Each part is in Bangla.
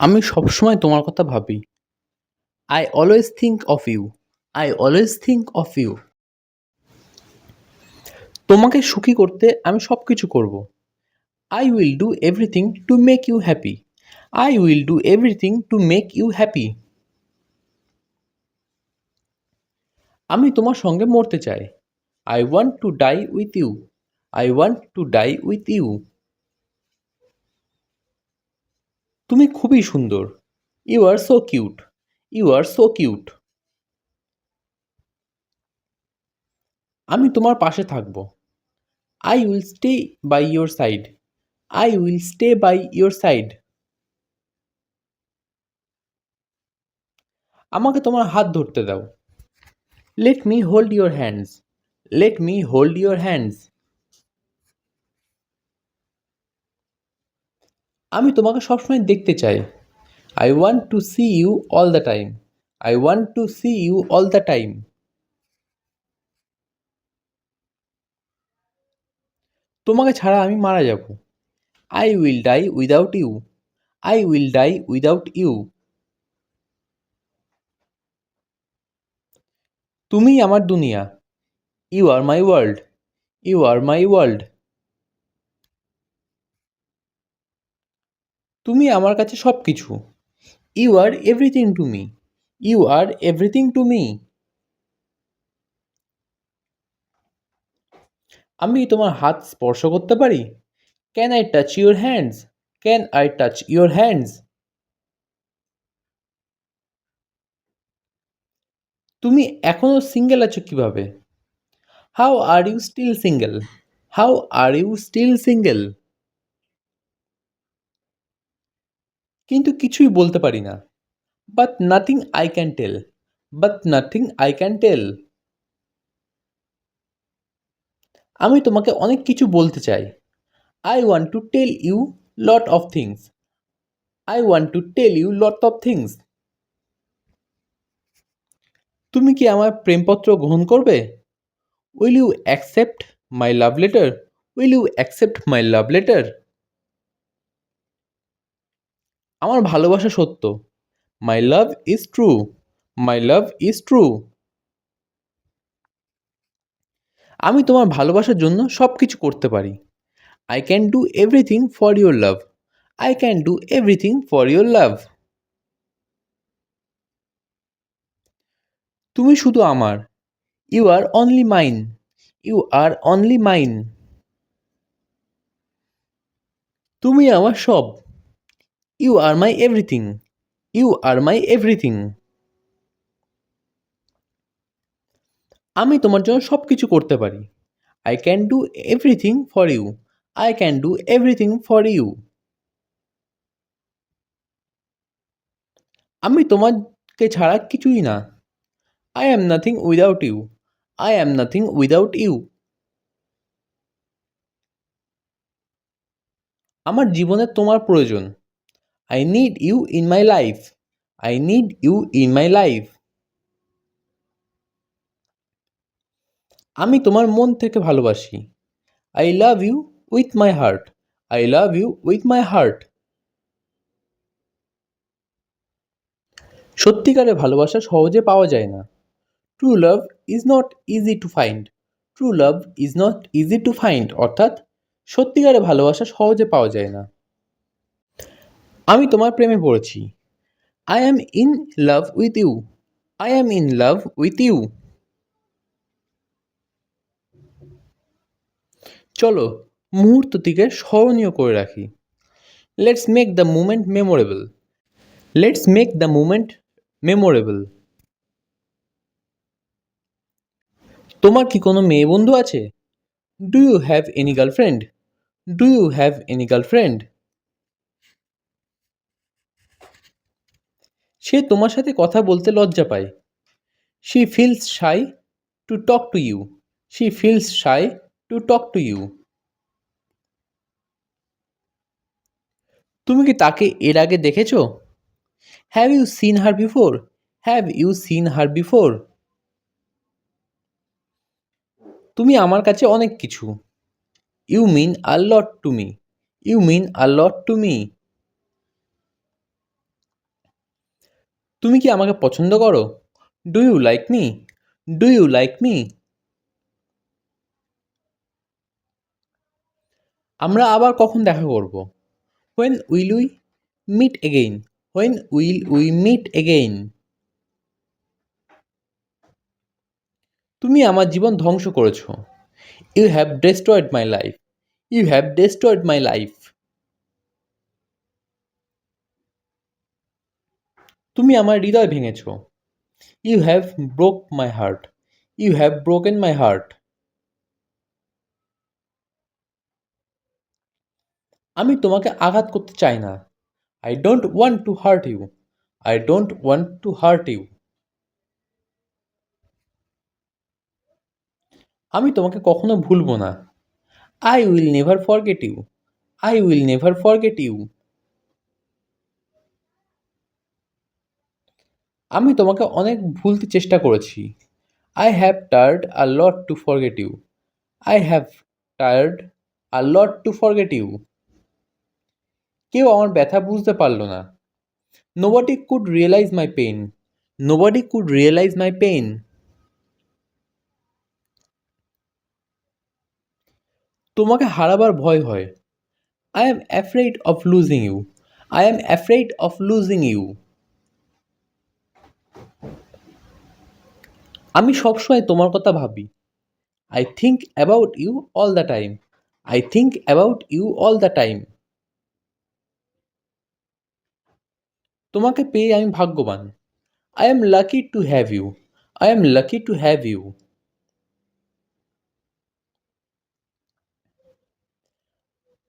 আমি সবসময় তোমার কথা ভাবি। I always think of you. I always think of you. তোমাকে সুখী করতে আমি সবকিছু করব। I will do everything to make you happy. I will do everything to make you happy. আমি তোমার সঙ্গে মরতে চাই। I want to die with you. I want to die with you. তুমি খুবই সুন্দর। You are so cute. You are so cute. আমি তোমার পাশে থাকব। I will stay by your side. I will stay by your side. আমাকে তোমার হাত ধরতে দাও। Let me hold your hands. Let me hold your hands. আমি তোমাকে সবসময় দেখতে চাই। I want to see you all the time. I want to see you all the time. তোমাকে ছাড়া আমি মারা যাব। I will die without you. I will die without you. তুমিই আমার দুনিয়া। You are my world. You are my world. তুমি আমার কাছে সবকিছু। You are everything to me. You are everything to me. আমি তোমার হাত স্পর্শ করতে পারি? Can I touch your hands? Can I touch your hands? তুমি এখনো সিঙ্গেল আছো কিভাবে? How are you still single? How are you still single? কিন্তু কিছুই বলতে পারি না। But nothing I can tell. But nothing I can tell. আমি তোমাকে অনেক কিছু বলতে চাই। I want to tell you lot of things. I want to tell you lot of things. তুমি কি আমার প্রেমপত্র গ্রহণ করবে? Will you accept my love letter? Will you accept my love letter? আমার ভালোবাসা সত্য। My love is true. My love is true. আমি তোমার ভালোবাসার জন্য সবকিছু করতে পারি। I can do everything for your love. I can do everything for your love. তুমি শুধু আমার। You are only mine. You are only mine. তুমি আমার সব। You are my everything. You are my everything. আমি তোমার জন্য সবকিছু করতে পারি। I can do everything for you. I can do everything for you. আমি তোমাকে ছাড়া কিছুই না। I am nothing without you. I am nothing without you. আমার জীবনে তোমার প্রয়োজন। I need you in my life. I need you in my life. আমি তোমার মন থেকে ভালোবাসি। I love you with my heart. I love you with my heart. সত্যিকারের ভালোবাসা সহজে পাওয়া যায় না। True love is not easy to find. True love is not easy to find. অর্থাৎ সত্যিকারের ভালোবাসা সহজে পাওয়া যায় না। আমি তোমার প্রেমে পড়েছি। I am in love with you. I am in love with you. চলো মুহূর্তটিকে স্মরণীয় করে রাখি। Let's make the moment memorable. Let's make the moment memorable. তোমার কি কোনো মেয়ে বন্ধু আছে? Do you have any girlfriend? Do you have any girlfriend? সে তোমার সাথে কথা বলতে লজ্জা পায়। She feels shy to talk to you. She feels shy to talk to you. তুমি কি তাকে এর আগে দেখেছো? Have you seen her before? Have you seen her before? তুমি আমার কাছে অনেক কিছু। You mean a lot to me. You mean a lot to me. তুমি কি আমাকে পছন্দ করো? Do you like me? Do you like me? আমরা আবার কখন দেখা করব? When will we meet again? When will we meet again? তুমি আমার জীবন ধ্বংস করেছো। You have destroyed my life. You have destroyed my life. তুমি আমার হৃদয় ভেঙেছো। You have broke my heart. You have broken my heart. আমি তোমাকে আঘাত করতে চাই না। I don't want to hurt you. I don't want to hurt you. আমি তোমাকে কখনো ভুলবো না। I will never forget you. I will never forget you. আমি তোমাকে অনেক ভুলতে চেষ্টা করেছি। I have tired a lot to forget you. I have tired a lot to forget you. কেউ আমার ব্যথা বুঝতে পারল না। Nobody could realise my pain. Nobody could realise my pain. তোমাকে হারাবার ভয় হয়। I am afraid of losing you. I am afraid of losing you. আমি সবসময় তোমার কথা ভাবি। I think about you all the time. I think about you all the time. তোমাকে পেয়ে আমি ভাগ্যবান। I am lucky to have you. I am lucky to have you.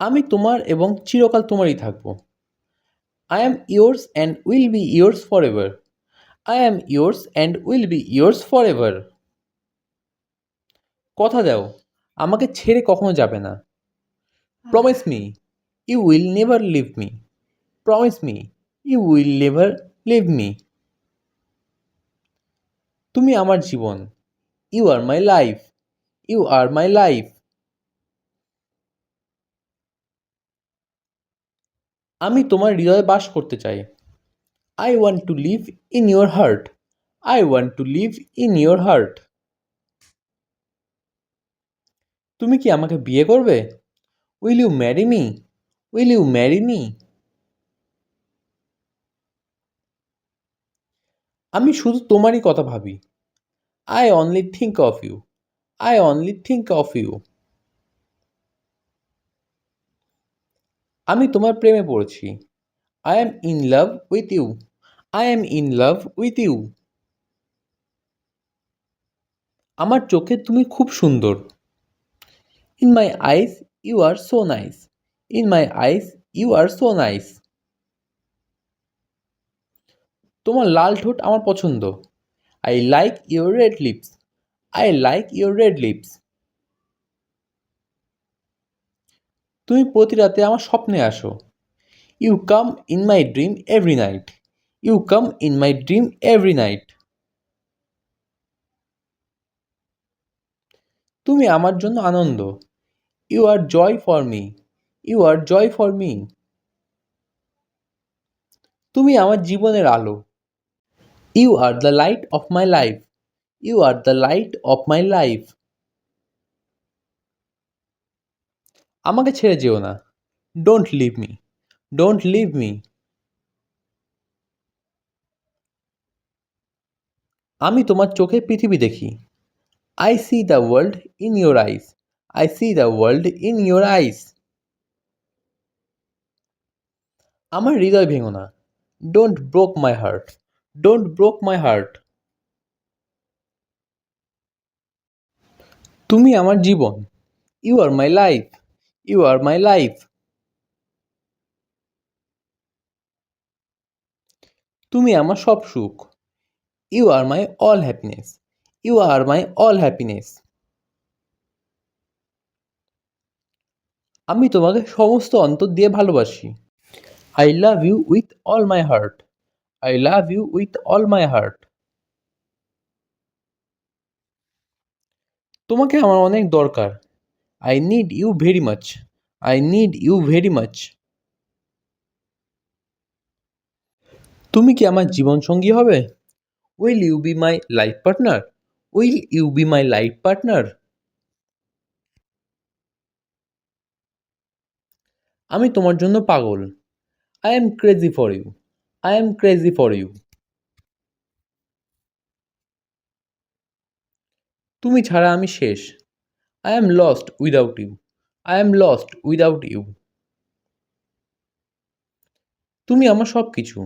আমি তোমার এবং চিরকাল তোমারই থাকবো। I am yours and will be yours forever. I am yours and will be yours forever. কথা দাও, আমাকে ছেড়ে কখনো যাবে না। Promise me you will never leave me. Promise me you will never leave me. তুমি আমার জীবন। You are my life. You are my life. আমি তোমার হৃদয়ে বাস করতে চাই। I want to live in your heart. I want to live in your heart. তুমি কি আমাকে বিয়ে করবে? Will you marry me? Will you marry me? আমি শুধু তোমারই কথা ভাবি। I only think of you. I only think of you. আমি তোমার প্রেমে পড়েছি। I am in love with you. I am in love with you. আমার চোখে তুমি খুব সুন্দর। In my eyes you are so nice. In my eyes you are so nice. তোমার লাল ঠোঁট আমার পছন্দ। I like your red lips. I like your red lips. তুমি প্রতি রাতে আমার স্বপ্নে আসো। You come in my dream every night. You come in my dream every night. তুমি আমার জন্য আনন্দ। You are joy for me. You are joy for me. তুমি আমার জীবনের আলো। You are the light of my life. You are the light of my life. আমাকে ছেড়ে যেও না। Don't leave me. Don't leave me. আমি তোমার চোখে পৃথিবী দেখি। I see the world in your eyes. I see the world in your eyes. আমার হৃদয় ভেঙো না। Don't broke my heart. Don't broke my heart. তুমি আমার জীবন। You are my life. You are my life. তুমি আমার সব সুখ। You are my all happiness. You are my all happiness. আমি তোমাকে সমস্ত অন্তর দিয়ে ভালোবাসি। I love you with all my heart. I love you with all my heart. তোমাকে আমার অনেক দরকার। I need you very much. I need you very much. তুমি কি আমার জীবনসঙ্গী হবে? Will you be my life partner? Will you be my life partner? আমি তোমার জন্য পাগল। I am crazy for you. I am crazy for you. তুমি ছাড়া আমি শেষ। I am lost without you. I am lost without you. তুমি আমার সব কিছু।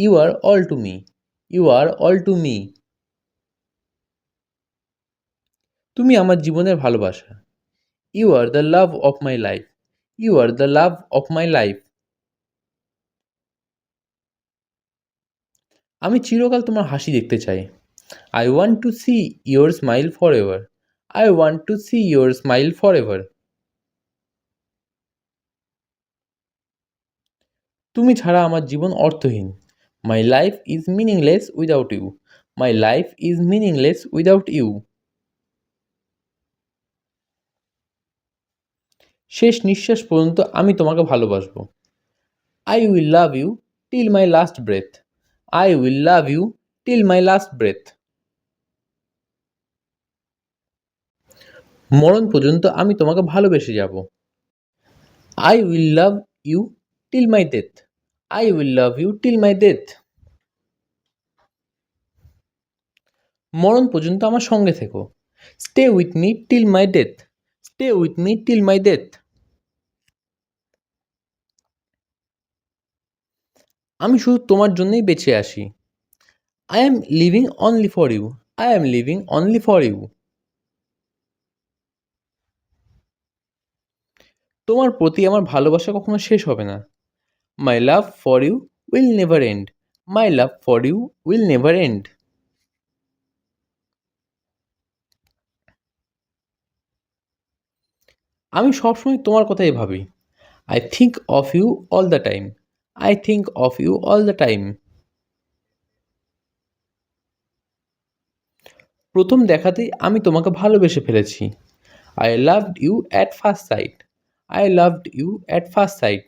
You are all to me. You are all to me. তুমি আমার জীবনের ভালোবাসা। You are the love of my life. You are the love of my life. আমি চিরকাল তোমার হাসি দেখতে চাই। I want to see your smile forever. I want to see your smile forever. তুমি ছাড়া আমার জীবন অর্থহীন। My life is meaningless without you. My life is meaningless without you. শেষ নিঃশ্বাস পর্যন্ত আমি তোমাকে ভালোবাসবো। I will love you till my last breath. I will love you till my last breath. মরণ পর্যন্ত আমি তোমাকে ভালোবেসে যাব। I will love you till my death. I will love you till my death. মরণ পর্যন্ত আমার সঙ্গে থেকো। Stay with me till my death. Stay with me till my death. আমি শুধু তোমার জন্যই বেঁচে আসি। I am living only for you. I am living only for you. তোমার প্রতি আমার ভালোবাসা কখনো শেষ হবে না। My love for you will never end. My love for you will never end. আমি সবসময় তোমার কথাই ভাবি। I think of you all the time. I think of you all the time. প্রথম দেখাতেই আমি তোমাকে ভালোবেসে ফেলেছি। I loved you at first sight. I loved you at first site.